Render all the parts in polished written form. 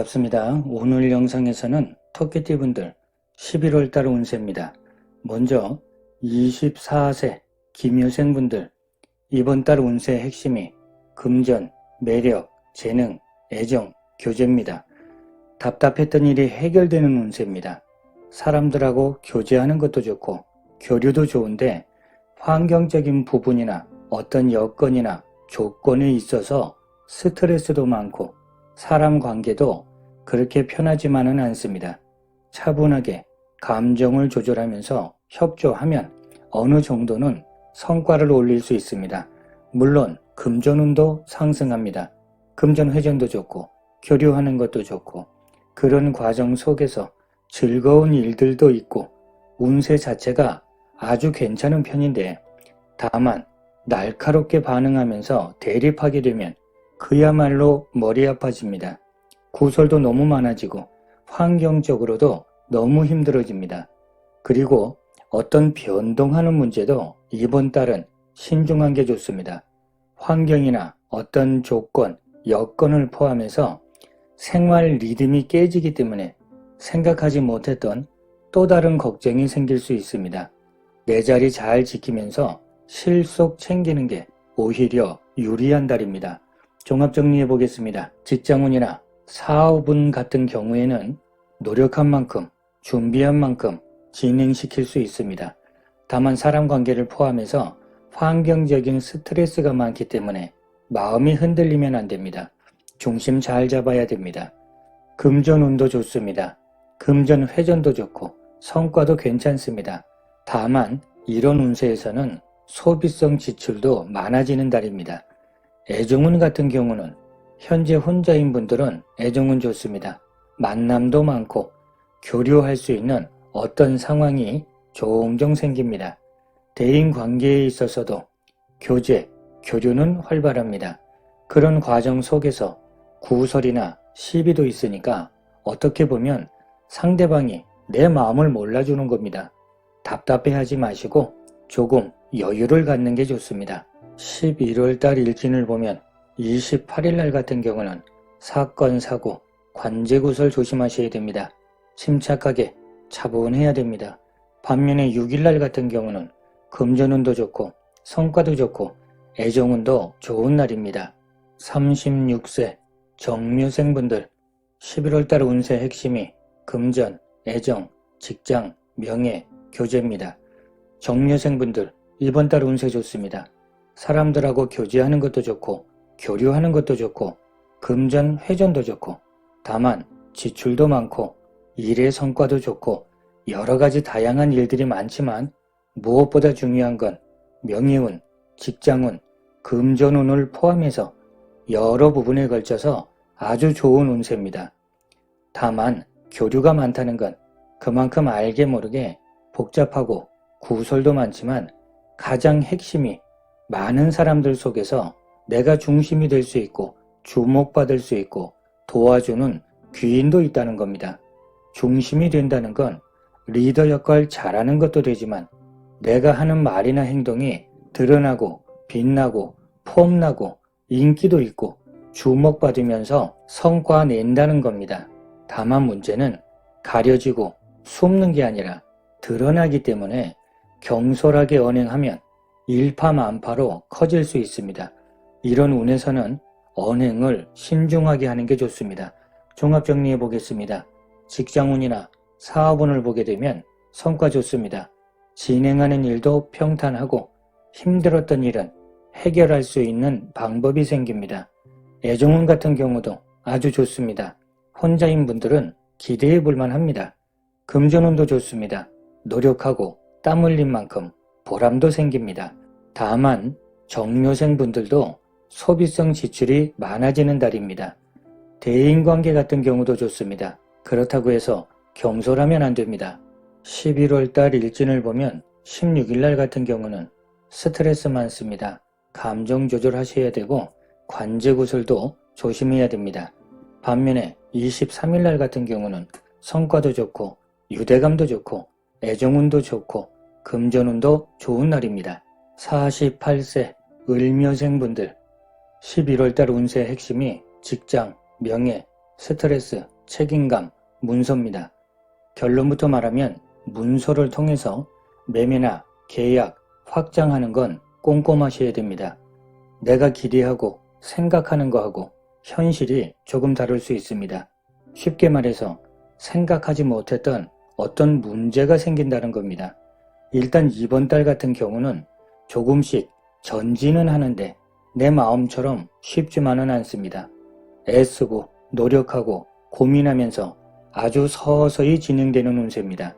반갑습니다. 오늘 영상에서는 토끼띠분들 11월달 운세입니다. 먼저 24세 김효생분들 이번 달 운세 핵심이 금전, 매력, 재능, 애정, 교제입니다. 답답했던 일이 해결되는 운세입니다. 사람들하고 교제하는 것도 좋고 교류도 좋은데 환경적인 부분이나 어떤 여건이나 조건에 있어서 스트레스도 많고 사람 관계도 그렇게 편하지만은 않습니다. 차분하게 감정을 조절하면서 협조하면 어느 정도는 성과를 올릴 수 있습니다. 물론 금전운도 상승합니다. 금전 회전도 좋고 교류하는 것도 좋고 그런 과정 속에서 즐거운 일들도 있고 운세 자체가 아주 괜찮은 편인데 다만 날카롭게 반응하면서 대립하게 되면 그야말로 머리 아파집니다. 구설도 너무 많아지고 환경적으로도 너무 힘들어집니다. 그리고 어떤 변동하는 문제도 이번 달은 신중한 게 좋습니다. 환경이나 어떤 조건, 여건을 포함해서 생활 리듬이 깨지기 때문에 생각하지 못했던 또 다른 걱정이 생길 수 있습니다. 내 자리 잘 지키면서 실속 챙기는 게 오히려 유리한 달입니다. 종합정리해 보겠습니다. 직장운이나 사업운 같은 경우에는 노력한 만큼, 준비한 만큼 진행시킬 수 있습니다. 다만 사람 관계를 포함해서 환경적인 스트레스가 많기 때문에 마음이 흔들리면 안 됩니다. 중심 잘 잡아야 됩니다. 금전운도 좋습니다. 금전 회전도 좋고 성과도 괜찮습니다. 다만 이런 운세에서는 소비성 지출도 많아지는 달입니다. 애정운 같은 경우는 현재 혼자인 분들은 애정운 좋습니다. 만남도 많고 교류할 수 있는 어떤 상황이 종종 생깁니다. 대인 관계에 있어서도 교제, 교류는 활발합니다. 그런 과정 속에서 구설이나 시비도 있으니까 어떻게 보면 상대방이 내 마음을 몰라주는 겁니다. 답답해하지 마시고 조금 여유를 갖는 게 좋습니다. 11월달 일진을 보면 28일날 같은 경우는 사건, 사고, 관제구설 조심하셔야 됩니다. 침착하게 차분해야 됩니다. 반면에 6일날 같은 경우는 금전운도 좋고 성과도 좋고 애정운도 좋은 날입니다. 36세 정묘생분들 11월달 운세 핵심이 금전, 애정, 직장, 명예, 교제입니다. 정묘생분들 이번 달 운세 좋습니다. 사람들하고 교제하는 것도 좋고 교류하는 것도 좋고 금전 회전도 좋고 다만 지출도 많고 일의 성과도 좋고 여러 가지 다양한 일들이 많지만 무엇보다 중요한 건 명예운, 직장운, 금전운을 포함해서 여러 부분에 걸쳐서 아주 좋은 운세입니다. 다만 교류가 많다는 건 그만큼 알게 모르게 복잡하고 구설도 많지만 가장 핵심이 많은 사람들 속에서 내가 중심이 될 수 있고 주목받을 수 있고 도와주는 귀인도 있다는 겁니다. 중심이 된다는 건 리더 역할 잘하는 것도 되지만 내가 하는 말이나 행동이 드러나고 빛나고 폼나고 인기도 있고 주목받으면서 성과 낸다는 겁니다. 다만 문제는 가려지고 숨는 게 아니라 드러나기 때문에 경솔하게 언행하면 일파만파로 커질 수 있습니다. 이런 운에서는 언행을 신중하게 하는 게 좋습니다. 종합 정리해 보겠습니다. 직장운이나 사업운을 보게 되면 성과 좋습니다. 진행하는 일도 평탄하고 힘들었던 일은 해결할 수 있는 방법이 생깁니다. 애정운 같은 경우도 아주 좋습니다. 혼자인 분들은 기대해 볼만 합니다. 금전운도 좋습니다. 노력하고 땀 흘린 만큼 보람도 생깁니다. 다만 정묘생 분들도 소비성 지출이 많아지는 달입니다. 대인관계 같은 경우도 좋습니다. 그렇다고 해서 경솔하면 안 됩니다. 11월달 일진을 보면 16일날 같은 경우는 스트레스 많습니다. 감정 조절하셔야 되고 관제구설도 조심해야 됩니다. 반면에 23일날 같은 경우는 성과도 좋고 유대감도 좋고 애정운도 좋고 금전운도 좋은 날입니다. 48세 을묘생분들 11월달 운세 핵심이 직장, 명예, 스트레스, 책임감, 문서입니다. 결론부터 말하면 문서를 통해서 매매나 계약, 확장하는 건 꼼꼼하셔야 됩니다. 내가 기대하고 생각하는 거하고 현실이 조금 다를 수 있습니다. 쉽게 말해서 생각하지 못했던 어떤 문제가 생긴다는 겁니다. 일단 이번 달 같은 경우는 조금씩 전진은 하는데 내 마음처럼 쉽지만은 않습니다. 애쓰고 노력하고 고민하면서 아주 서서히 진행되는 운세입니다.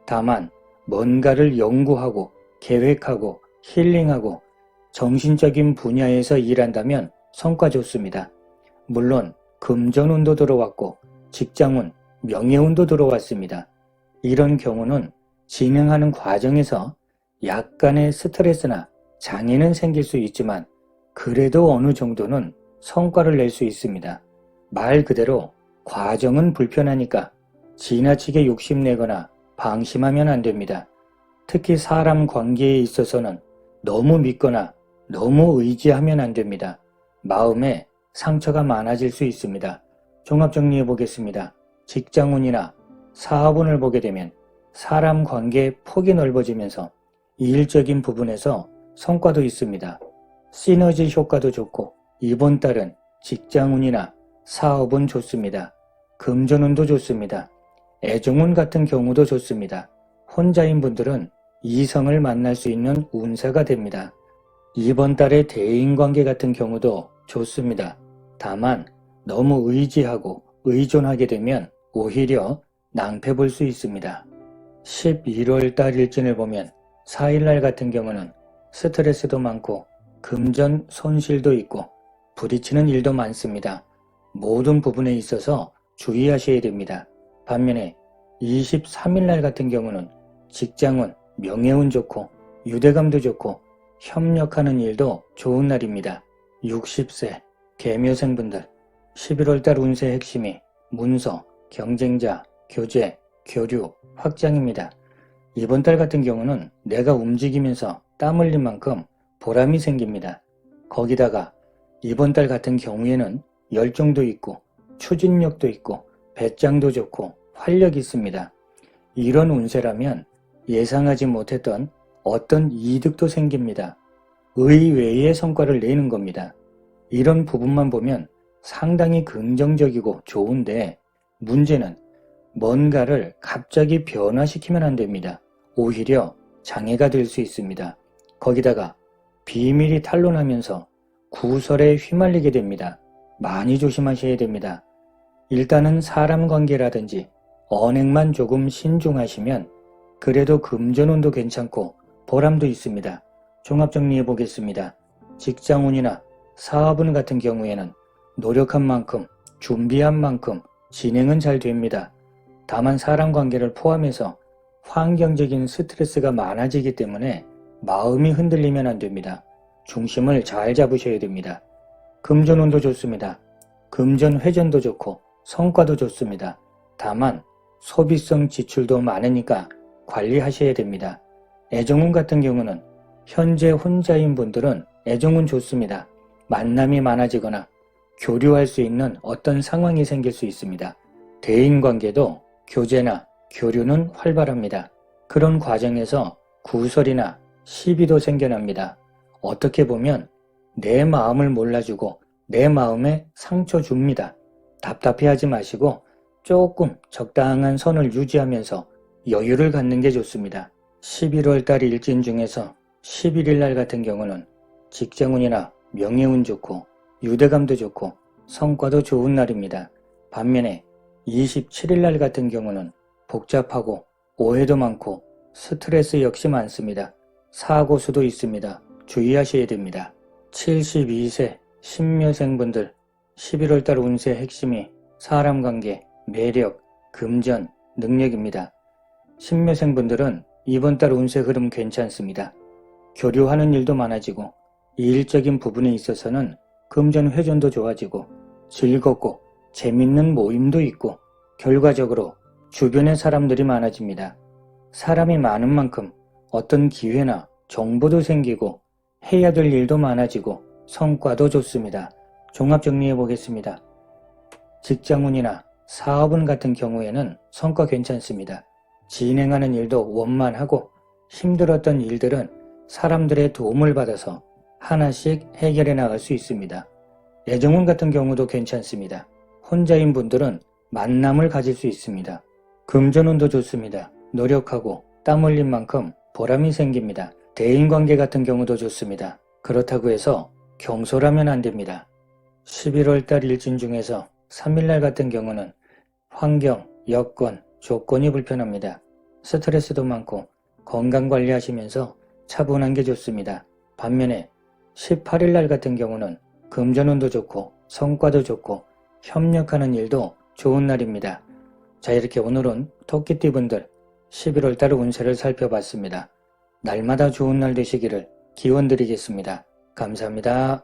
다만 뭔가를 연구하고 계획하고 힐링하고 정신적인 분야에서 일한다면 성과 좋습니다. 물론 금전운도 들어왔고 직장운, 명예운도 들어왔습니다. 이런 경우는 진행하는 과정에서 약간의 스트레스나 장애는 생길 수 있지만 그래도 어느 정도는 성과를 낼 수 있습니다. 말 그대로 과정은 불편하니까 지나치게 욕심내거나 방심하면 안 됩니다. 특히 사람 관계에 있어서는 너무 믿거나 너무 의지하면 안 됩니다. 마음에 상처가 많아질 수 있습니다. 종합 정리해 보겠습니다. 직장운이나 사업운을 보게 되면 사람 관계의 폭이 넓어지면서 일적인 부분에서 성과도 있습니다. 시너지 효과도 좋고 이번 달은 직장운이나 사업운 좋습니다. 금전운도 좋습니다. 애정운 같은 경우도 좋습니다. 혼자인 분들은 이성을 만날 수 있는 운세가 됩니다. 이번 달의 대인관계 같은 경우도 좋습니다. 다만 너무 의지하고 의존하게 되면 오히려 낭패 볼 수 있습니다. 11월 달 일진을 보면 4일날 같은 경우는 스트레스도 많고 금전 손실도 있고 부딪히는 일도 많습니다. 모든 부분에 있어서 주의하셔야 됩니다. 반면에 23일날 같은 경우는 직장운, 명예운 좋고 유대감도 좋고 협력하는 일도 좋은 날입니다. 60세 계묘생분들 11월달 운세의 핵심이 문서, 경쟁자, 교제, 교류, 확장입니다. 이번 달 같은 경우는 내가 움직이면서 땀 흘린 만큼 보람이 생깁니다. 거기다가 이번 달 같은 경우에는 열정도 있고 추진력도 있고 배짱도 좋고 활력이 있습니다. 이런 운세라면 예상하지 못했던 어떤 이득도 생깁니다. 의외의 성과를 내는 겁니다. 이런 부분만 보면 상당히 긍정적이고 좋은데 문제는 뭔가를 갑자기 변화시키면 안 됩니다. 오히려 장애가 될 수 있습니다. 거기다가 비밀이 탄로나면서 구설에 휘말리게 됩니다. 많이 조심하셔야 됩니다. 일단은 사람 관계라든지 언행만 조금 신중하시면 그래도 금전운도 괜찮고 보람도 있습니다. 종합 정리해 보겠습니다. 직장운이나 사업운 같은 경우에는 노력한 만큼 준비한 만큼 진행은 잘 됩니다. 다만 사람 관계를 포함해서 환경적인 스트레스가 많아지기 때문에 마음이 흔들리면 안 됩니다. 중심을 잘 잡으셔야 됩니다. 금전운도 좋습니다. 금전 회전도 좋고 성과도 좋습니다. 다만 소비성 지출도 많으니까 관리하셔야 됩니다. 애정운 같은 경우는 현재 혼자인 분들은 애정운 좋습니다. 만남이 많아지거나 교류할 수 있는 어떤 상황이 생길 수 있습니다. 대인관계도 교제나 교류는 활발합니다. 그런 과정에서 구설이나 시비도 생겨납니다. 어떻게 보면 내 마음을 몰라주고 내 마음에 상처 줍니다. 답답해하지 마시고 조금 적당한 선을 유지하면서 여유를 갖는 게 좋습니다. 11월 달 일진 중에서 11일 날 같은 경우는 직장운이나 명예운 좋고 유대감도 좋고 성과도 좋은 날입니다. 반면에 27일 날 같은 경우는 복잡하고 오해도 많고 스트레스 역시 많습니다. 사고 수도 있습니다. 주의하셔야 됩니다. 72세 신묘생분들 11월 달 운세 핵심이 사람관계, 매력, 금전, 능력입니다. 신묘생분들은 이번 달 운세 흐름 괜찮습니다. 교류하는 일도 많아지고 일적인 부분에 있어서는 금전 회전도 좋아지고 즐겁고 재밌는 모임도 있고 결과적으로 주변에 사람들이 많아집니다. 사람이 많은 만큼 어떤 기회나 정보도 생기고 해야 될 일도 많아지고 성과도 좋습니다. 종합 정리해 보겠습니다. 직장운이나 사업운 같은 경우에는 성과 괜찮습니다. 진행하는 일도 원만하고 힘들었던 일들은 사람들의 도움을 받아서 하나씩 해결해 나갈 수 있습니다. 애정운 같은 경우도 괜찮습니다. 혼자인 분들은 만남을 가질 수 있습니다. 금전운도 좋습니다. 노력하고 땀 흘린 만큼 보람이 생깁니다. 대인관계 같은 경우도 좋습니다. 그렇다고 해서 경솔하면 안 됩니다. 11월달 일진 중에서 3일날 같은 경우는 환경, 여건, 조건이 불편합니다. 스트레스도 많고 건강관리 하시면서 차분한 게 좋습니다. 반면에 18일날 같은 경우는 금전운도 좋고 성과도 좋고 협력하는 일도 좋은 날입니다. 자, 이렇게 오늘은 토끼띠분들 11월달 운세를 살펴봤습니다. 날마다 좋은 날 되시기를 기원드리겠습니다. 감사합니다.